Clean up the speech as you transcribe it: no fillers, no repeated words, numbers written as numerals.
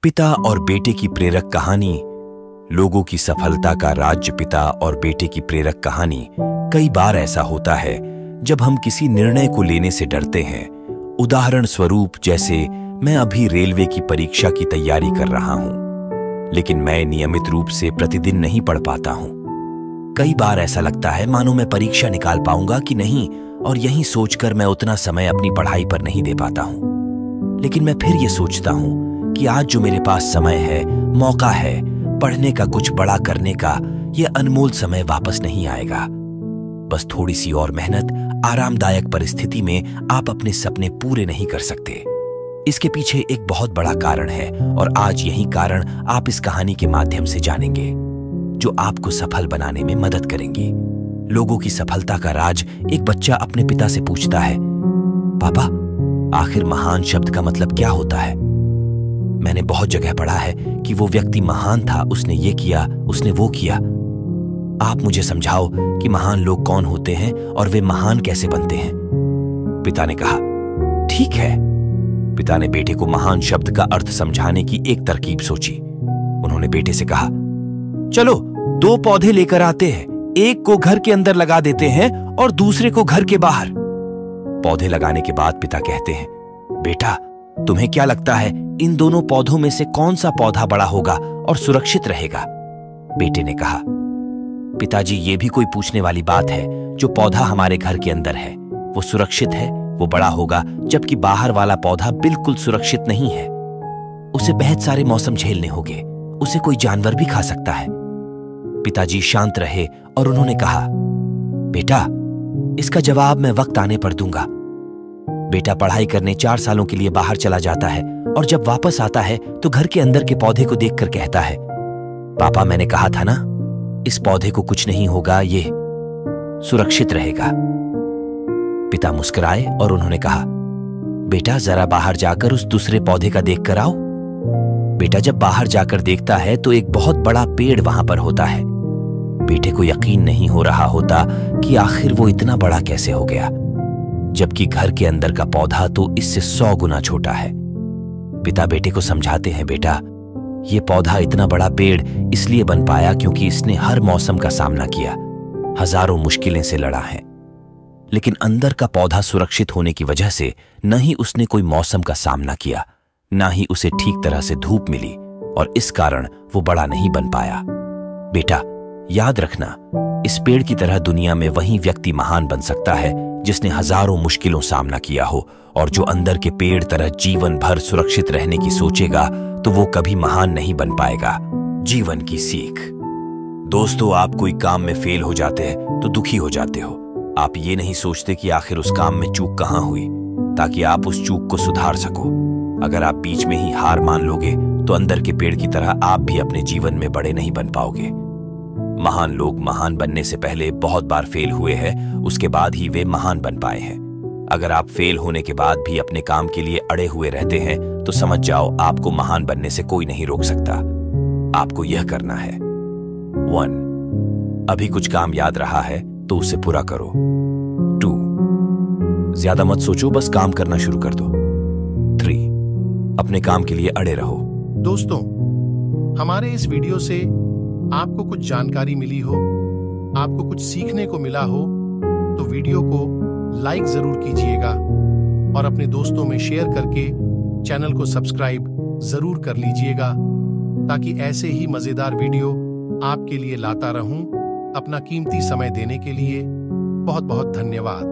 पिता और बेटे की प्रेरक कहानी। लोगों की सफलता का राज्य पिता और बेटे की प्रेरक कहानी। कई बार ऐसा होता है जब हम किसी निर्णय को लेने से डरते हैं। उदाहरण स्वरूप, जैसे मैं अभी रेलवे की परीक्षा की तैयारी कर रहा हूं, लेकिन मैं नियमित रूप से प्रतिदिन नहीं पढ़ पाता हूं। कई बार ऐसा लगता है मानो मैं परीक्षा निकाल पाऊंगा कि नहीं, और यही सोचकर मैं उतना समय अपनी पढ़ाई पर नहीं दे पाता हूं। लेकिन मैं फिर ये सोचता हूं कि आज जो मेरे पास समय है, मौका है पढ़ने का, कुछ बड़ा करने का, यह अनमोल समय वापस नहीं आएगा। बस थोड़ी सी और मेहनत, आरामदायक परिस्थिति में आप अपने सपने पूरे नहीं कर सकते। इसके पीछे एक बहुत बड़ा कारण है, और आज यही कारण आप इस कहानी के माध्यम से जानेंगे, जो आपको सफल बनाने में मदद करेंगे। लोगों की सफलता का राज। एक बच्चा अपने पिता से पूछता है, पापा, आखिर महान शब्द का मतलब क्या होता है? मैंने बहुत जगह पढ़ा है कि वो व्यक्ति महान था, उसने ये किया, उसने वो किया। आप मुझे समझाओ कि महान लोग कौन होते हैं और वे महान कैसे बनते हैं। पिता ने कहा, ठीक है। पिता ने बेटे को महान शब्द का अर्थ समझाने की एक तरकीब सोची। उन्होंने बेटे से कहा, चलो 2 पौधे लेकर आते हैं, एक को घर के अंदर लगा देते हैं और दूसरे को घर के बाहर। पौधे लगाने के बाद पिता कहते हैं, बेटा, तुम्हें क्या लगता है इन दोनों पौधों में से कौन सा पौधा बड़ा होगा और सुरक्षित रहेगा? बेटे ने कहा, पिताजी, ये भी कोई पूछने वाली बात है? जो पौधा हमारे घर के अंदर है वो सुरक्षित है, वो बड़ा होगा, जबकि बाहर वाला पौधा बिल्कुल सुरक्षित नहीं है। उसे बहुत सारे मौसम झेलने होंगे, उसे कोई जानवर भी खा सकता है। पिताजी शांत रहे और उन्होंने कहा, बेटा, इसका जवाब मैं वक्त आने पर दूंगा। बेटा पढ़ाई करने 4 सालों के लिए बाहर चला जाता है, और जब वापस आता है तो घर के अंदर के पौधे को देखकर कहता है, पापा, मैंने कहा था ना, इस पौधे को कुछ नहीं होगा, ये सुरक्षित रहेगा। पिता मुस्कुराए और उन्होंने कहा, बेटा, जरा बाहर जाकर उस दूसरे पौधे का देख कर आओ। बेटा जब बाहर जाकर देखता है तो एक बहुत बड़ा पेड़ वहां पर होता है। बेटे को यकीन नहीं हो रहा होता कि आखिर वो इतना बड़ा कैसे हो गया, जबकि घर के अंदर का पौधा तो इससे 100 गुना छोटा है। पिता बेटे को समझाते हैं, बेटा, ये पौधा इतना बड़ा पेड़ इसलिए बन पाया क्योंकि इसने हर मौसम का सामना किया, हजारों मुश्किलें से लड़ा है। लेकिन अंदर का पौधा सुरक्षित होने की वजह से न ही उसने कोई मौसम का सामना किया, ना ही उसे ठीक तरह से धूप मिली, और इस कारण वो बड़ा नहीं बन पाया। बेटा, याद रखना, इस पेड़ की तरह दुनिया में वही व्यक्ति महान बन सकता है जिसने हजारों मुश्किलों सामना किया हो, और जो अंदर के पेड़ तरह जीवन भर सुरक्षित रहने की सोचेगा तो वो कभी महान नहीं बन पाएगा। जीवन की सीख। दोस्तों, आप कोई काम में फेल हो जाते हैं तो दुखी हो जाते हो। आप ये नहीं सोचते कि आखिर उस काम में चूक कहां हुई, ताकि आप उस चूक को सुधार सको। अगर आप बीच में ही हार मान लोगे तो अंदर के पेड़ की तरह आप भी अपने जीवन में बड़े नहीं बन पाओगे। महान लोग महान बनने से पहले बहुत बार फेल हुए हैं, उसके बाद ही वे महान बन पाए हैं। अगर आप फेल होने के बाद भी अपने काम के लिए अड़े हुए रहते हैं तो समझ जाओ, आपको महान बनने से कोई नहीं रोक सकता। आपको यह करना है, 1, अभी कुछ काम याद रहा है तो उसे पूरा करो। 2, ज्यादा मत सोचो, बस काम करना शुरू कर दो। 3, अपने काम के लिए अड़े रहो। दोस्तों, हमारे इस वीडियो से आपको कुछ जानकारी मिली हो, आपको कुछ सीखने को मिला हो, तो वीडियो को लाइक जरूर कीजिएगा और अपने दोस्तों में शेयर करके चैनल को सब्सक्राइब जरूर कर लीजिएगा, ताकि ऐसे ही मजेदार वीडियो आपके लिए लाता रहूं। अपना कीमती समय देने के लिए बहुत बहुत धन्यवाद।